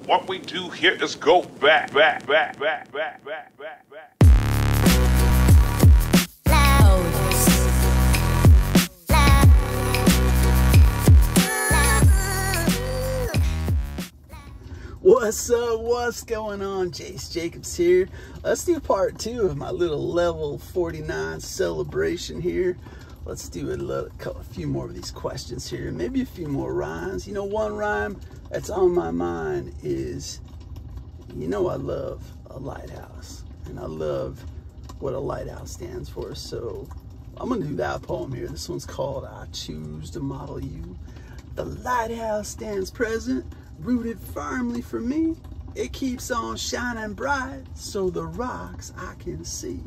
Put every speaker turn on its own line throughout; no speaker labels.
What we do here is go back.
What's up? What's going on? Jace Jacobs here. Let's do part 2 of my little level 49 celebration here. Let's do a few more of these questions here, maybe a few more rhymes. You know, one rhyme that's on my mind is, you know, I love a lighthouse, and I love what a lighthouse stands for. So I'm gonna do that poem here. This one's called I Choose to Model You. The lighthouse stands present, rooted firmly for me. It keeps on shining bright so the rocks I can see.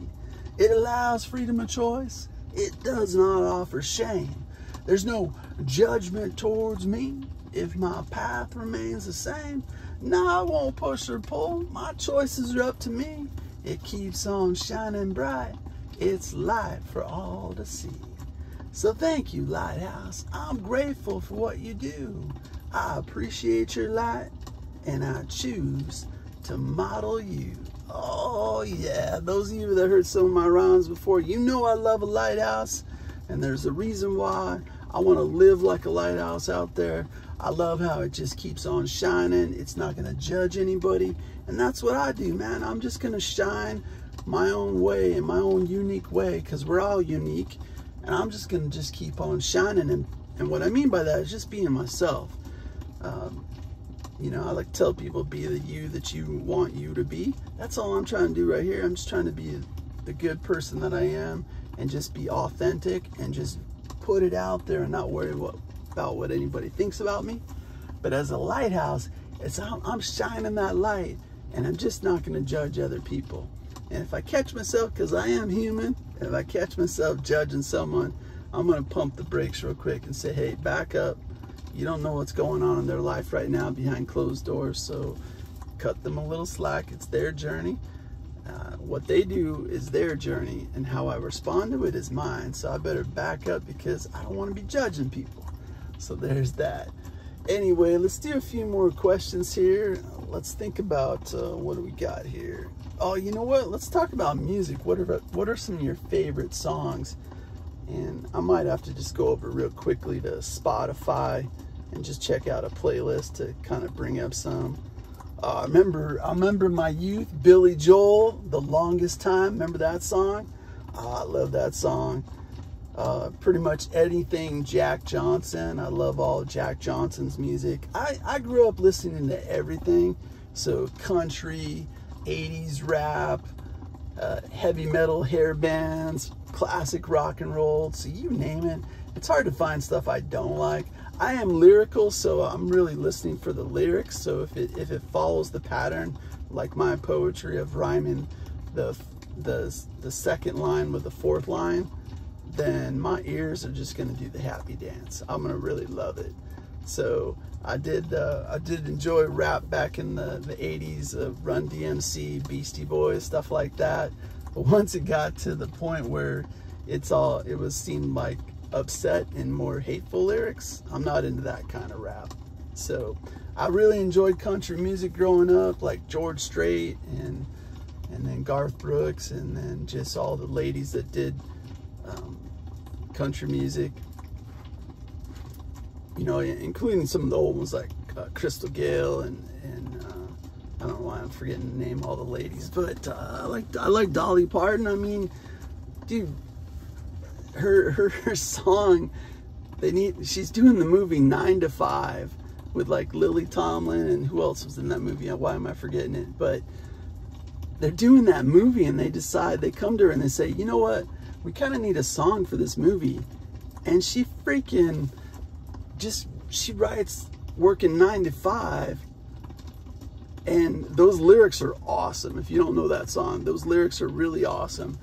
It allows freedom of choice. It does not offer shame. There's no judgment towards me if my path remains the same. No, I won't push or pull. My choices are up to me. It keeps on shining bright. It's light for all to see. So thank you, Lighthouse. I'm grateful for what you do. I appreciate your light, and I choose to model you. Oh yeah, those of you that heard some of my rhymes before, you know I love a lighthouse, and there's a reason why. I want to live like a lighthouse out there. I love how it just keeps on shining. It's not going to judge anybody, and that's what I do, man. I'm just going to shine my own way, in my own unique way, because we're all unique, and I'm just going to just keep on shining. And what I mean by that is just being myself. You know, I like to tell people, be the you that you want you to be. That's all I'm trying to do right here. I'm just trying to be the good person that I am, and just be authentic, and just put it out there, and not worry about what anybody thinks about me. But as a lighthouse, I'm shining that light, and I'm just not going to judge other people. And if I catch myself, because I am human, if I catch myself judging someone, I'm going to pump the brakes real quick and say, hey, back up. You don't know what's going on in their life right now behind closed doors, so cut them a little slack. It's their journey. What they do is their journey, and how I respond to it is mine. So I better back up, because I don't want to be judging people. So there's that. Anyway, let's do a few more questions here. Let's think about what do we got here. Oh, you know what? Let's talk about music. What are some of your favorite songs? And I might have to just go over real quickly to Spotify and just check out a playlist to kind of bring up some. I remember my youth, Billy Joel, The Longest Time. Remember that song? I love that song. Pretty much anything Jack Johnson. I love all Jack Johnson's music. I grew up listening to everything. So country, 80s rap, heavy metal hair bands, classic rock and roll, so you name it. It's hard to find stuff I don't like. I am lyrical, so I'm really listening for the lyrics. So if it follows the pattern, like my poetry of rhyming the second line with the fourth line, then my ears are just gonna do the happy dance. I'm gonna really love it. So I did enjoy rap back in the 80s, Run DMC, Beastie Boys, stuff like that. But once it got to the point where it seemed like upset and more hateful lyrics, I'm not into that kind of rap. So I really enjoyed country music growing up, like George Strait and then Garth Brooks, and then just all the ladies that did country music. You know, including some of the old ones like Crystal Gayle and I don't know why I'm forgetting the name of all the ladies, but I like Dolly Parton. I mean, dude, her song, she's doing the movie 9 to 5 with like Lily Tomlin, and who else was in that movie? Why am I forgetting it? But they're doing that movie, and they come to her and they say, you know what? We kind of need a song for this movie. And she freaking she writes working 9 to 5. And those lyrics are awesome. If you don't know that song, those lyrics are really awesome.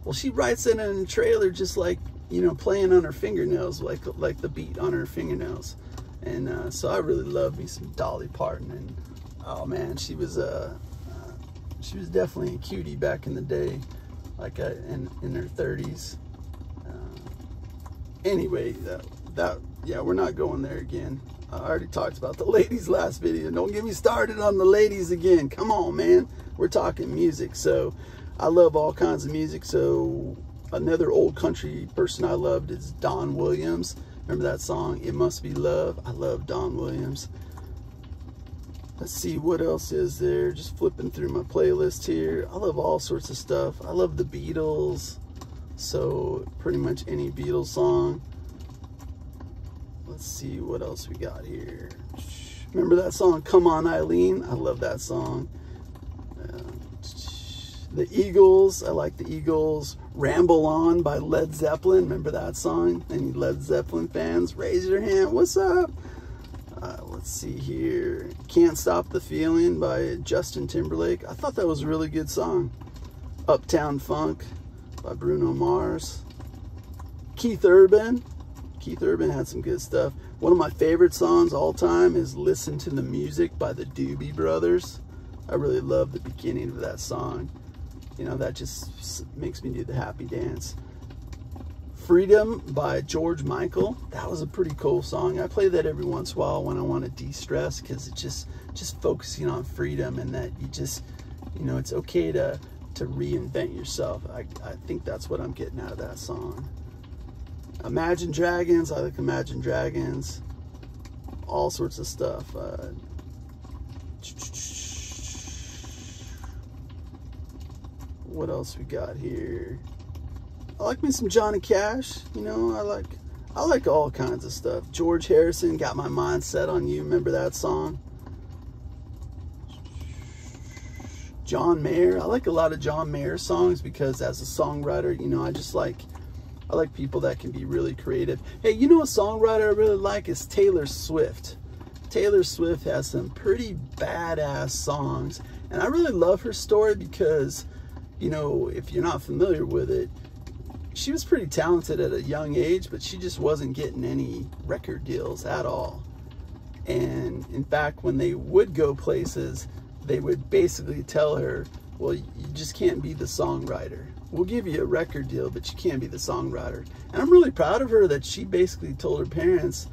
Well, she writes it in a trailer, just like, you know, playing on her fingernails, like the beat on her fingernails. And so I really love me some Dolly Parton. And oh man, she was definitely a cutie back in the day, like in her 30s. Anyway, yeah, we're not going there again. I already talked about the ladies last video. Don't get me started on the ladies again. Come on, man. We're talking music. So I love all kinds of music. So another old country person I loved is Don Williams. Remember that song, It Must Be Love? I love Don Williams. Let's see what else is there. Just flipping through my playlist here. I love all sorts of stuff. I love the Beatles. So pretty much any Beatles song. Let's see what else we got here. Remember that song, Come On Eileen? I love that song. The Eagles, I like the Eagles. Ramble On by Led Zeppelin. Remember that song? Any Led Zeppelin fans? Raise your hand. What's up? Let's see here. Can't Stop the Feeling by Justin Timberlake. I thought that was a really good song. Uptown Funk by Bruno Mars. Keith Urban. Keith Urban had some good stuff. One of my favorite songs all time is Listen to the Music by the Doobie Brothers. I really love the beginning of that song. You know, that just makes me do the happy dance. Freedom by George Michael. That was a pretty cool song. I play that every once in a while when I want to de-stress, because it's just focusing on freedom, and that you just, you know, it's okay to reinvent yourself. I think that's what I'm getting out of that song. Imagine Dragons. I like Imagine Dragons. All sorts of stuff. What else we got here? I like me some Johnny Cash. You know, I like all kinds of stuff. George Harrison, Got My Mind Set on You. Remember that song? John Mayer. I like a lot of John Mayer songs because as a songwriter, you know, I like people that can be really creative. Hey, you know a songwriter I really like is Taylor Swift. Taylor Swift has some pretty badass songs, and I really love her story because, you know, if you're not familiar with it, she was pretty talented at a young age, but she just wasn't getting any record deals at all. And in fact, when they would go places, they would basically tell her, well, you just can't be the songwriter. We'll give you a record deal, but you can't be the songwriter. And I'm really proud of her that she basically told her parents,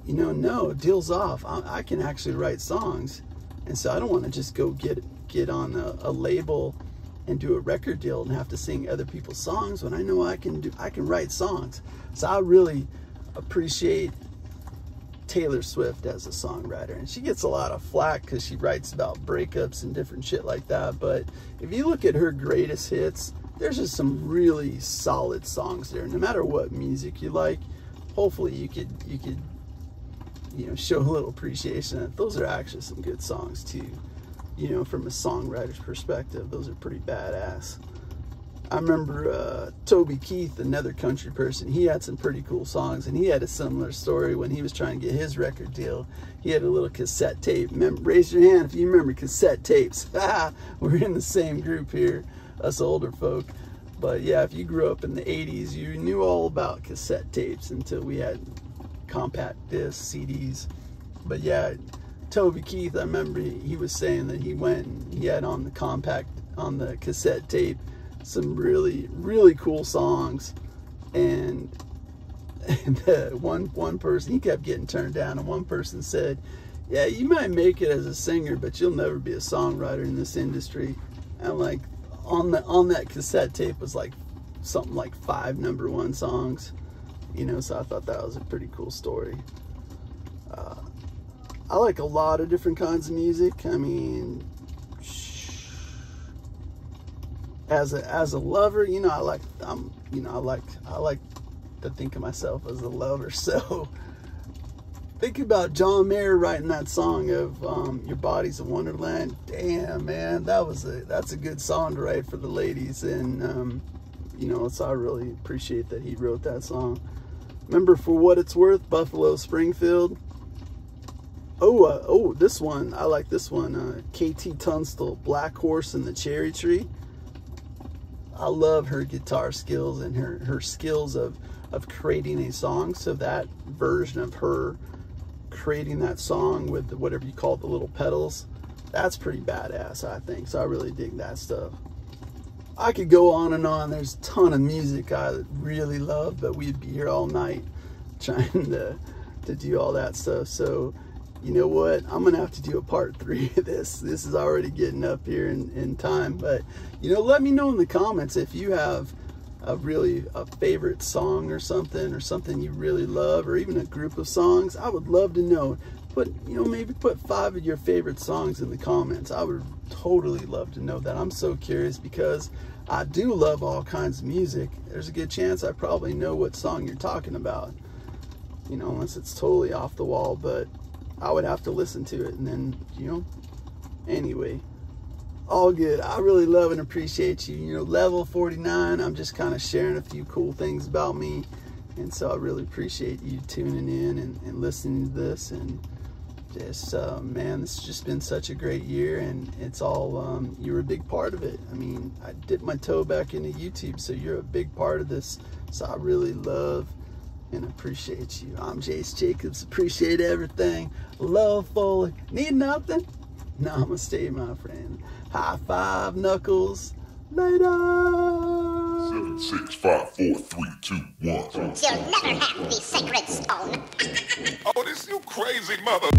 you know, no, deal's off. I can actually write songs. And so I don't want to just go get on a label and do a record deal and have to sing other people's songs when I know I can write songs. So I really appreciate Taylor Swift as a songwriter, and she gets a lot of flack because she writes about breakups and different shit like that. But if you look at her greatest hits, there's just some really solid songs there. No matter what music you like, hopefully you could you know, show a little appreciation that those are actually some good songs too. You know, from a songwriter's perspective, those are pretty badass. I remember Toby Keith, another country person, he had some pretty cool songs, and he had a similar story when he was trying to get his record deal. He had a little cassette tape. Raise your hand if you remember cassette tapes. We're in the same group here, us older folk. But yeah, if you grew up in the 80s, you knew all about cassette tapes until we had compact discs, CDs. But yeah, Toby Keith, I remember he was saying that he went and he had on the cassette tape some really, really cool songs, and one person, he kept getting turned down, and one person said, yeah, you might make it as a singer, but you'll never be a songwriter in this industry. And like on that cassette tape was like something like 5 #1 songs, you know. So I thought that was a pretty cool story. I like a lot of different kinds of music. I mean, as a lover, you know, I like to think of myself as a lover. So think about John Mayer writing that song of Your Body's a Wonderland. Damn, man, that's a good song to write for the ladies. And you know, so I really appreciate that he wrote that song. Remember For What It's Worth, Buffalo Springfield. Oh, this one, I like this one. KT Tunstall, Black Horse and the Cherry Tree. I love her guitar skills and her skills of creating a song. So that version of her creating that song with whatever you call it, the little pedals, that's pretty badass, I think. So I really dig that stuff. I could go on and on. There's a ton of music I really love, but we'd be here all night trying to to do all that stuff. So you know what, I'm gonna have to do a part 3 of this. This is already getting up here in time, but you know, let me know in the comments if you have a favorite song or something you really love, or even a group of songs. I would love to know. Maybe put 5 of your favorite songs in the comments. I would totally love to know that. I'm so curious because I do love all kinds of music. There's a good chance I probably know what song you're talking about, you know, unless it's totally off the wall, but I would have to listen to it. And then, you know, anyway, all good. I really love and appreciate you. You know, level 49, I'm just kind of sharing a few cool things about me. And so I really appreciate you tuning in and listening to this. And just, man, this has just been such a great year, and it's all, you're a big part of it. I mean, I dipped my toe back into YouTube, so you're a big part of this. So I really love and appreciate you. I'm Jace Jacobs. Appreciate everything. Love fully. Need nothing? Namaste, my friend. High five, knuckles. Later.
7, 6, 5, 4, 3, 2, 1.
You'll never have the sacred stone.
Oh, this you crazy mother.